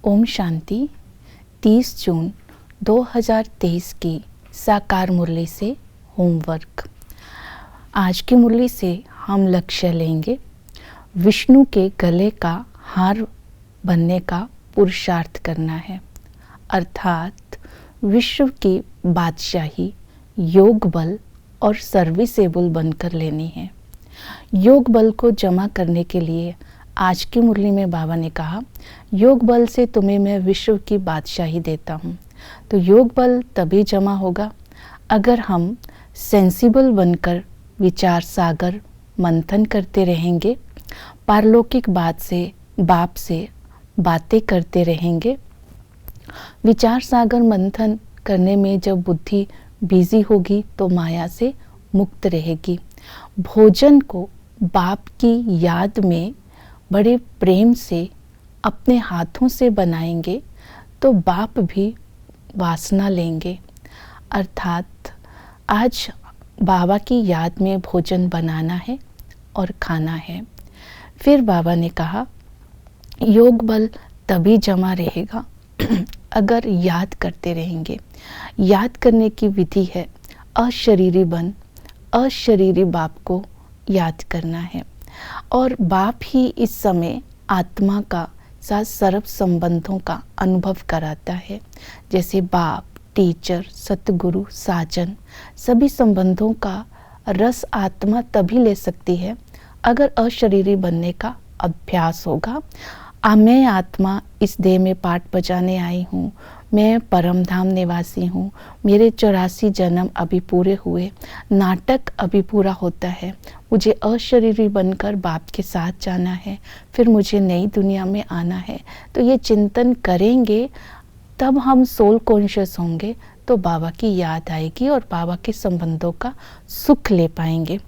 ओम शांति। 30 जून 2023 की साकार मुरली से होमवर्क। आज की मुरली से हम लक्ष्य लेंगे विष्णु के गले का हार बनने का पुरुषार्थ करना है, अर्थात विश्व की बादशाही योग बल और सर्विसेबल बनकर लेनी है। योग बल को जमा करने के लिए आज की मुरली में बाबा ने कहा, योग बल से तुम्हें मैं विश्व की बादशाही देता हूँ। तो योग बल तभी जमा होगा अगर हम सेंसिबल बनकर विचार सागर मंथन करते रहेंगे, पारलौकिक बात से बाप से बातें करते रहेंगे। विचार सागर मंथन करने में जब बुद्धि बिजी होगी तो माया से मुक्त रहेगी। भोजन को बाप की याद में बड़े प्रेम से अपने हाथों से बनाएंगे तो बाप भी वासना लेंगे, अर्थात आज बाबा की याद में भोजन बनाना है और खाना है। फिर बाबा ने कहा योग बल तभी जमा रहेगा अगर याद करते रहेंगे। याद करने की विधि है अशरीरी बन, अशरीरी बाप को याद करना है और बाप ही इस समय आत्मा का साथ सर्व संबंधों का अनुभव कराता है। जैसे बाप, टीचर, सतगुरु, साजन, सभी संबंधों का रस आत्मा तभी ले सकती है अगर अशरीरी बनने का अभ्यास होगा। मैं आत्मा इस देह में पाठ बजाने आई हूँ, मैं परम धाम निवासी हूँ, मेरे 84 जन्म अभी पूरे हुए, नाटक अभी पूरा होता है, मुझे अशरीरी बनकर बाप के साथ जाना है, फिर मुझे नई दुनिया में आना है। तो ये चिंतन करेंगे तब हम सोल कॉन्शियस होंगे तो बाबा की याद आएगी और बाबा के संबंधों का सुख ले पाएंगे।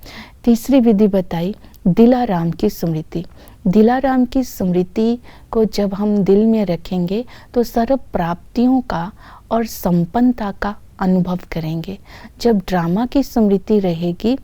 तीसरी विधि बताई दिलाराम की स्मृति। दिलाराम की स्मृति को जब हम दिल में रखेंगे तो सर्व प्राप्तियों का और संपन्नता का अनुभव करेंगे। जब ड्रामा की स्मृति रहेगी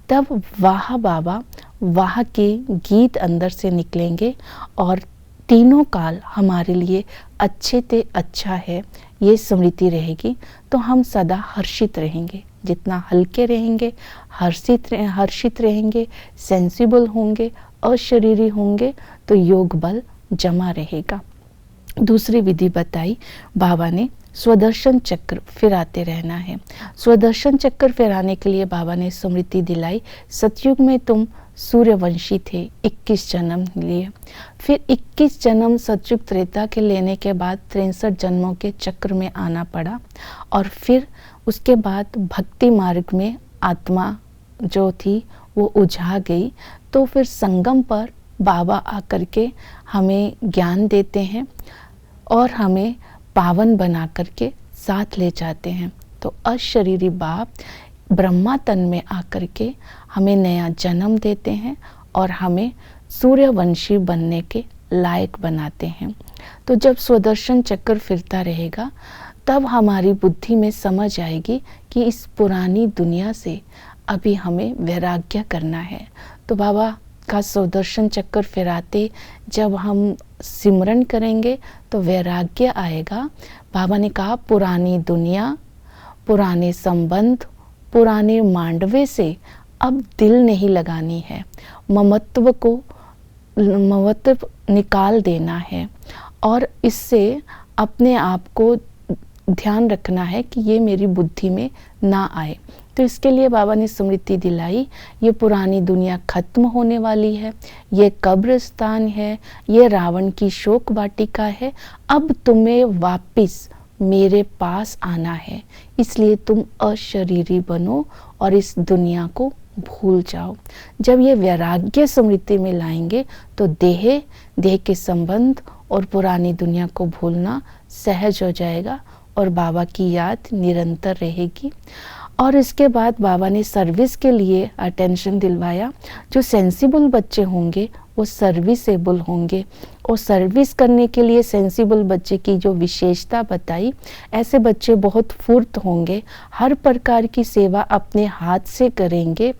तब वाह बाबा वाह के गीत अंदर से निकलेंगे और तीनों काल हमारे लिए अच्छे ते अच्छा है ये स्मृति रहेगी तो हम सदा हर्षित रहेंगे। जितना हल्के रहेंगे, हर्षित रहेंगे, सेंसिबल होंगे, अशरीरी होंगे तो योग बल जमा रहेगा। दूसरी विधि बताई बाबा ने स्वदर्शन चक्र फिराते रहना है। स्वदर्शन चक्र फिराने के लिए बाबा ने स्मृति दिलाई, सतयुग में तुम सूर्यवंशी थे, 21 जन्म लिए, फिर 21 जन्म सतयुग त्रेता के लेने के बाद 63 जन्मों के चक्र में आना पड़ा और फिर उसके बाद भक्ति मार्ग में आत्मा जो थी वो उलझा गई। तो फिर संगम पर बाबा आकर के हमें ज्ञान देते हैं और हमें पावन बना करके साथ ले जाते हैं। तो अशरीरी बाप ब्रह्मा तन में आकर के हमें नया जन्म देते हैं और हमें सूर्यवंशी बनने के लायक बनाते हैं। तो जब स्वदर्शन चक्र फिरता रहेगा तब हमारी बुद्धि में समझ आएगी कि इस पुरानी दुनिया से अभी हमें वैराग्य करना है। तो बाबा का स्वदर्शन चक्कर फिराते जब हम सिमरन करेंगे तो वैराग्य आएगा। बाबा ने कहा पुरानी दुनिया, पुराने संबंध, पुराने मांडवे से अब दिल नहीं लगानी है, ममत्व निकाल देना है और इससे अपने आप को ध्यान रखना है कि ये मेरी बुद्धि में ना आए। तो इसके लिए बाबा ने स्मृति दिलाई, ये पुरानी दुनिया खत्म होने वाली है, ये कब्रिस्तान है, ये रावण की शोक वाटिका है, अब तुम्हें वापिस मेरे पास आना है, इसलिए तुम अशरीरी बनो और इस दुनिया को भूल जाओ। जब ये वैराग्य स्मृति में लाएंगे तो देह के संबंध और पुरानी दुनिया को भूलना सहज हो जाएगा और बाबा की याद निरंतर रहेगी। और इसके बाद बाबा ने सर्विस के लिए अटेंशन दिलवाया। जो सेंसिबल बच्चे होंगे वो सर्विसेबल होंगे और सर्विस करने के लिए सेंसिबल बच्चे की जो विशेषता बताई, ऐसे बच्चे बहुत फुर्त होंगे, हर प्रकार की सेवा अपने हाथ से करेंगे।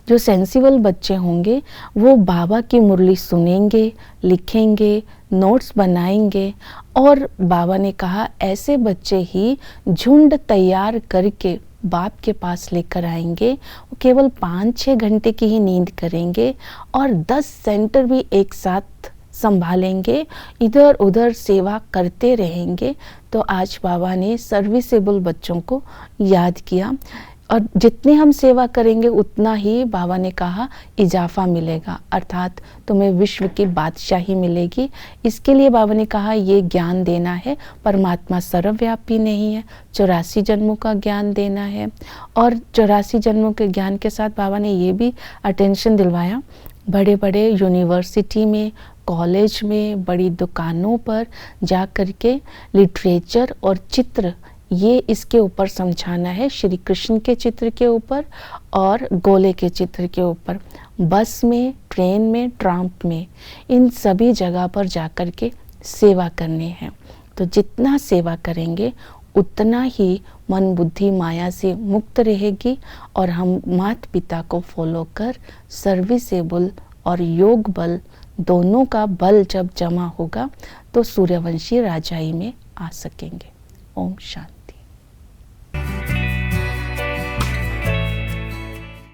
जो सेंसिबल बच्चे होंगे वो बाबा की मुरली सुनेंगे, लिखेंगे, नोट्स बनाएंगे। और बाबा ने कहा ऐसे बच्चे ही झुंड तैयार करके बाप के पास लेकर आएंगे। वो केवल 5-6 घंटे की ही नींद करेंगे और 10 सेंटर भी एक साथ संभालेंगे, इधर उधर सेवा करते रहेंगे। तो आज बाबा ने सर्विसेबल बच्चों को याद किया, और जितनी हम सेवा करेंगे उतना ही बाबा ने कहा इजाफा मिलेगा, अर्थात तुम्हें विश्व की बादशाही मिलेगी। इसके लिए बाबा ने कहा ये ज्ञान देना है, परमात्मा सर्वव्यापी नहीं है, 84 जन्मों का ज्ञान देना है। और 84 जन्मों के ज्ञान के साथ बाबा ने ये भी अटेंशन दिलवाया, बड़े बड़े यूनिवर्सिटी में, कॉलेज में, बड़ी दुकानों पर जा कर के लिटरेचर और चित्र ये इसके ऊपर समझाना है, श्री कृष्ण के चित्र के ऊपर और गोले के चित्र के ऊपर। बस में, ट्रेन में, ट्राम में, इन सभी जगह पर जाकर के सेवा करनी है। तो जितना सेवा करेंगे उतना ही मन बुद्धि माया से मुक्त रहेगी, और हम माता पिता को फॉलो कर सर्विसेबल और योग बल दोनों का बल जब जमा होगा तो सूर्यवंशी राजाई में आ सकेंगे। ओम शांति।